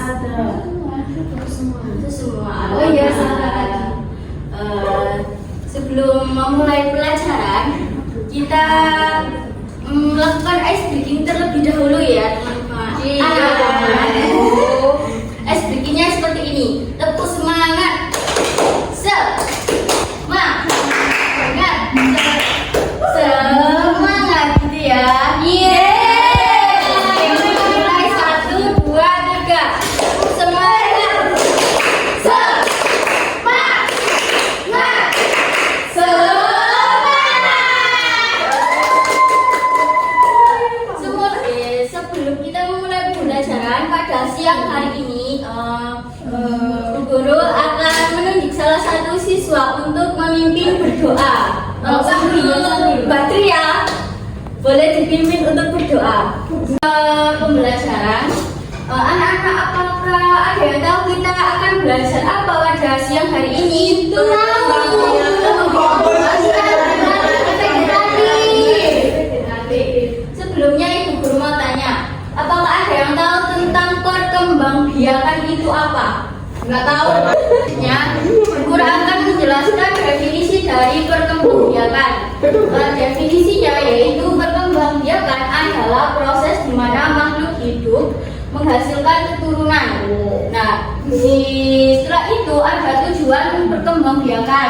Ada. Itu semua. Oh iya, salah. Sebelum memulai pelajaran, kita melakukan ice breaking terlebih dahulu ya teman-teman. Ice breakingnya seperti ini. Tepuk semangat. Semangat. Semangat gitu ya. Mulai 1, 2, 3. Semangat. Semangat. Sebelum kita memulai pembelajaran pada siang hari ini, guru akan menunjuk salah satu siswa untuk memimpin berdoa. Mbak Tria, boleh dipimpin untuk berdoa. Pembelajaran, anak-anak, apakah ada yang tahu kita akan belajar apa pada siang hari ini? Sebelumnya Ibu Guru mau tanya, apakah ada yang tahu tentang perkembangbiakan itu apa? Nggak tahu? Guru akan menjelaskan definisi dari perkembangbiakan. Definisinya yaitu perkembangbiakan adalah proses di mana makhluk hidup menghasilkan keturunan. Nah, setelah itu ada tujuan perkembangbiakan.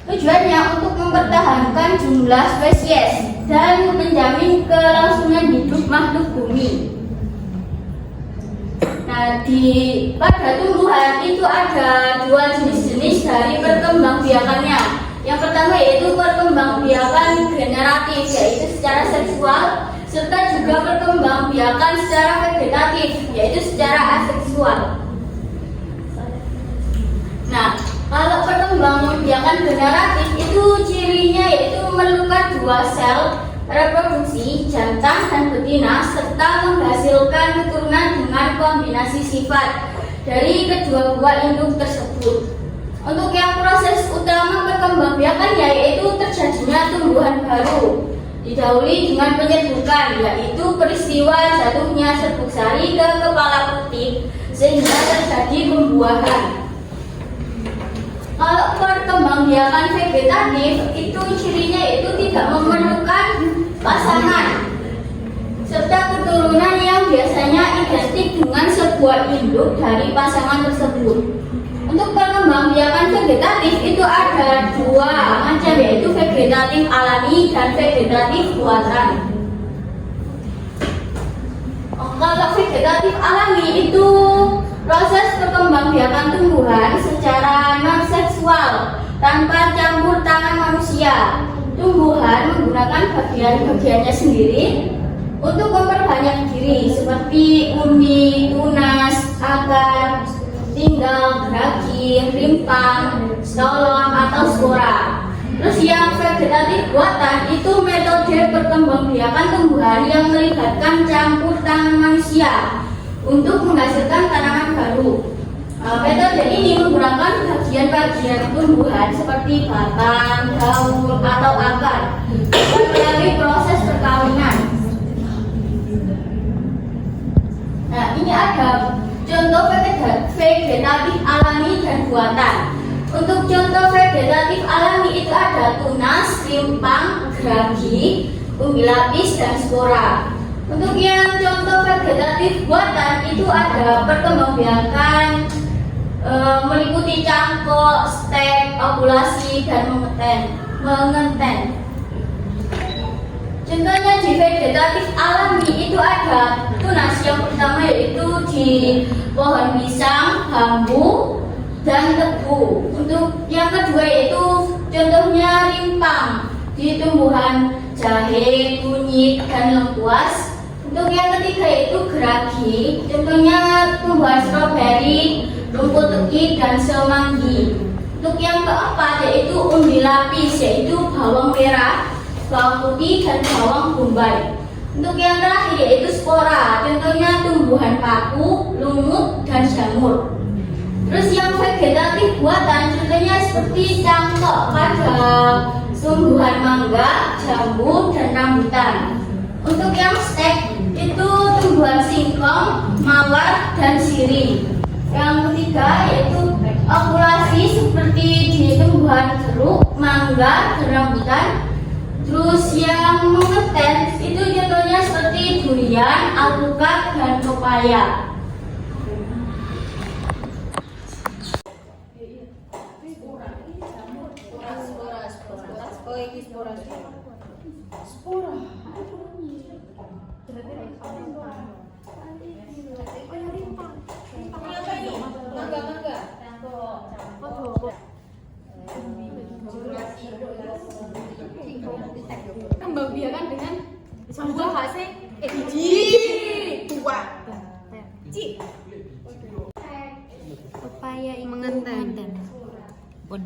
Tujuannya untuk mempertahankan jumlah spesies dan menjamin kelangsungan hidup makhluk bumi. Nah, pada tumbuhan itu ada dua jenis-jenis dari perkembangbiakannya. Yang pertama yaitu perkembangbiakan generatif, yaitu secara seksual, serta juga perkembangbiakan secara vegetatif, yaitu secara aseksual. Nah, kalau perkembangbiakan generatif itu cirinya yaitu memerlukan dua sel reproduksi, jantan dan betina, serta menghasilkan keturunan dengan kombinasi sifat dari kedua buah induk tersebut. Untuk yang proses utama perkembangbiakan yaitu terjadinya tumbuhan baru, didahului dengan penyerbukan, yaitu peristiwa jatuhnya serbuk sari ke kepala putik sehingga terjadi pembuahan. Kalau perkembangbiakan vegetatif itu cirinya itu tidak memerlukan pasangan serta keturunan yang biasanya identik dengan sebuah induk dari pasangan tersebut. Untuk perkembangbiakan vegetatif itu ada dua macam, yaitu vegetatif alami dan vegetatif buatan. Kalau vegetatif alami itu proses perkembangbiakan tumbuhan secara non-seksual tanpa campur tangan manusia. Tumbuhan menggunakan bagian-bagiannya sendiri untuk memperbanyak diri seperti umbi, tunas, akar, tinggal, geragi, rimpang, stolon atau spora. Terus yang vegetatif buatan itu metode perkembangbiakan tumbuhan yang melibatkan campur tangan manusia untuk menghasilkan tanaman baru. Metode ini menggunakan bagian-bagian tumbuhan seperti batang, daun, atau akar melalui proses perkawinan. Nah, ini ada contoh vegetatif alami dan buatan. Untuk contoh vegetatif alami itu ada tunas, rimpang, geragi, umbi lapis, dan spora. Untuk yang contoh vegetatif buatan itu ada perkembangbiakan meliputi cangkok, stek, ovulasi, dan mengenten. Contohnya di vegetatif alami itu ada tunas yang pertama yaitu di pohon pisang, bambu, dan tebu. Untuk yang kedua yaitu contohnya rimpang di tumbuhan jahe, kunyit, dan lengkuas. Untuk yang ketiga yaitu geragi, contohnya tumbuhan stroberi, rumput teki, dan semanggi. Untuk yang keempat yaitu umbi lapis, yaitu bawang merah, bawang putih, dan bawang bombay. Untuk yang terakhir yaitu spora, contohnya tumbuhan paku, lumut, dan jamur. Terus yang vegetatif buatan contohnya seperti cangkok pada tumbuhan mangga, jambu, dan rambutan. Untuk yang stek itu tumbuhan singkong, mawar, dan sirih. Yang ketiga yaitu okulasi seperti di tumbuhan jeruk, mangga, dan rambutan. Terus yang mengeten itu contohnya seperti durian, alpukat, dan pepaya. Kembang biakan dengan buah hasil buah pepaya mengenten pun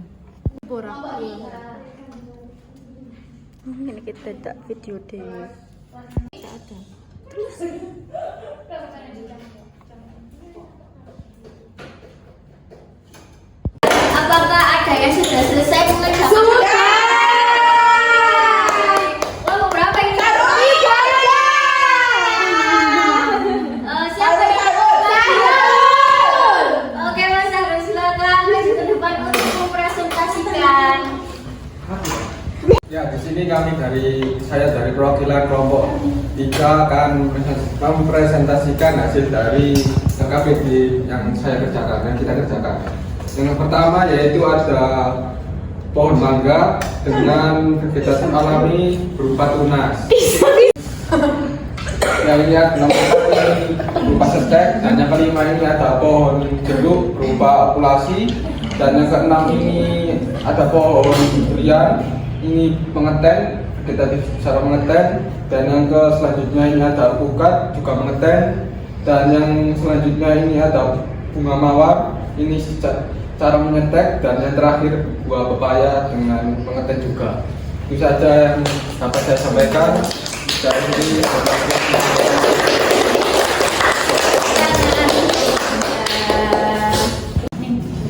ini kita tak video deh ada terus Apakah ada yang sudah selesai mengerjakan? Sudah. Wow, berapa ini? Tiga. Siapa yang Sahrul? Oke, Mas Sahrul, silakan maju ke depan untuk mempresentasikan. Ya, di sini saya dari perwakilan kelompok 3 akan mempresentasikan hasil dari KKPD yang saya kerjakan, yang kita kerjakan. Yang pertama yaitu ada pohon mangga dengan vegetasi alami berupa tunas. Yang lihat nomor ini berupa setek, dan yang kelima ini ada pohon jeruk berupa okulasi, dan yang keenam ini ada pohon durian, ini mengeten, vegetatif secara mengeten, dan yang selanjutnya ini ada alpukat juga mengeten, dan yang selanjutnya ini ada bunga mawar, ini cara menyetek, dan yang terakhir buah pepaya dengan mengeten juga. Itu saja yang dapat saya sampaikan. Jadi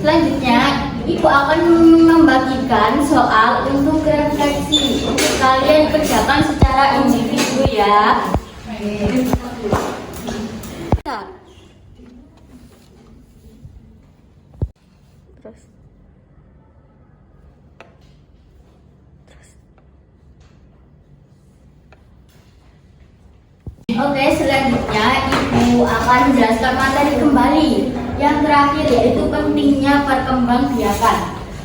selanjutnya Ibu akan membagikan soal untuk refleksi untuk kalian kerjakan secara individu ya. Oke, selanjutnya Ibu akan menjelaskan materi kembali. Yang terakhir yaitu pentingnya perkembangbiakan.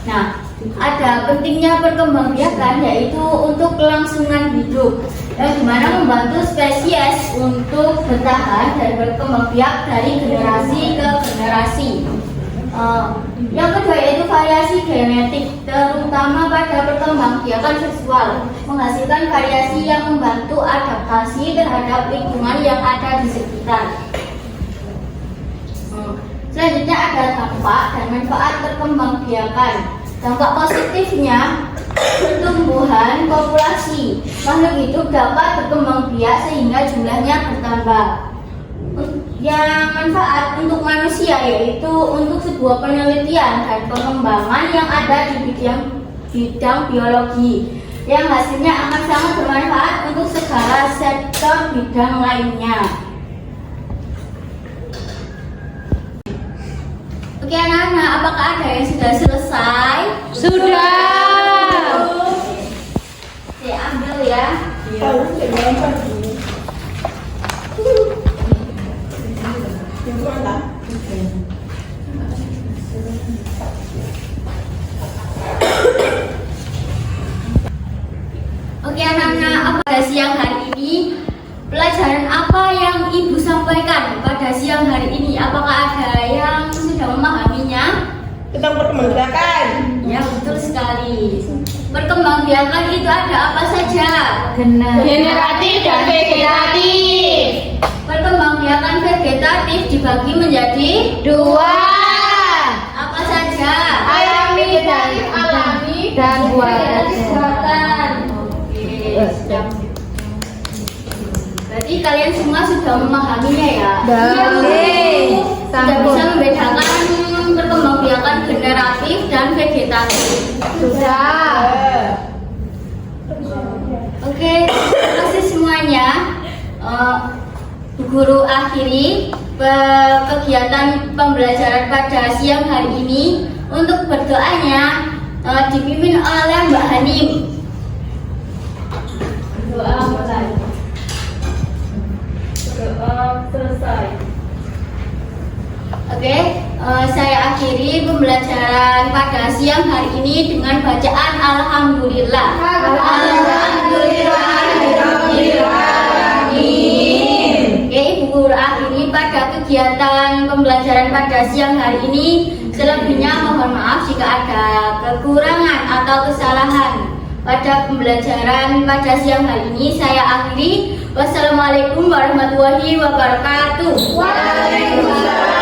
Nah, ada pentingnya perkembangbiakan yaitu untuk kelangsungan hidup, yang dimana membantu spesies untuk bertahan dan berkembang biak dari generasi ke generasi. Yang kedua yaitu variasi genetik, terutama pada perkembangbiakan seksual, menghasilkan variasi yang membantu adaptasi terhadap lingkungan yang ada di sekitar. Selanjutnya ada dampak dan manfaat perkembangbiakan. Dampak positifnya, pertumbuhan populasi makhluk hidup dapat berkembang biak sehingga jumlahnya bertambah. Yang manfaat untuk manusia yaitu untuk sebuah penelitian dan pengembangan yang ada di bidang biologi, yang hasilnya akan sangat bermanfaat untuk segala sektor bidang lainnya. Oke anak-anak, apakah ada yang sudah selesai? Sudah. Oke, ambil ya. Oke anak-anak, pada siang hari ini pelajaran apa yang Ibu sampaikan pada siang hari ini? Apakah ada yang sudah memahaminya? Tentang perkembangbiakan. Ya, betul sekali. Perkembangbiakan itu ada apa saja? Generatif dan vegetatif. Perkembangbiakan vegetatif dibagi menjadi Dua. apa saja? Alami, vegetatif alami dan buatan. Buatan. Oke, siap. Berarti kalian semua sudah memahaminya ya? Sudah. Sudah bisa membedakan perkembangbiakan generatif dan vegetatif. Sudah. Oke, terima kasih semuanya. guru akhiri kegiatan pembelajaran pada siang hari ini. Untuk berdoanya dipimpin oleh Mbak Hanim. Doa mulai. Doa selesai. Oke, saya akhiri pembelajaran pada siang hari ini dengan bacaan Alhamdulillah. Alhamdulillahirrahmanirrahim. Oke, Ibu Guru akhiri pada kegiatan pembelajaran pada siang hari ini. Selebihnya mohon maaf jika ada kekurangan atau kesalahan pada pembelajaran pada siang hari ini. Saya akhiri. Wassalamualaikum warahmatullahi wabarakatuh. Waalaikumsalam.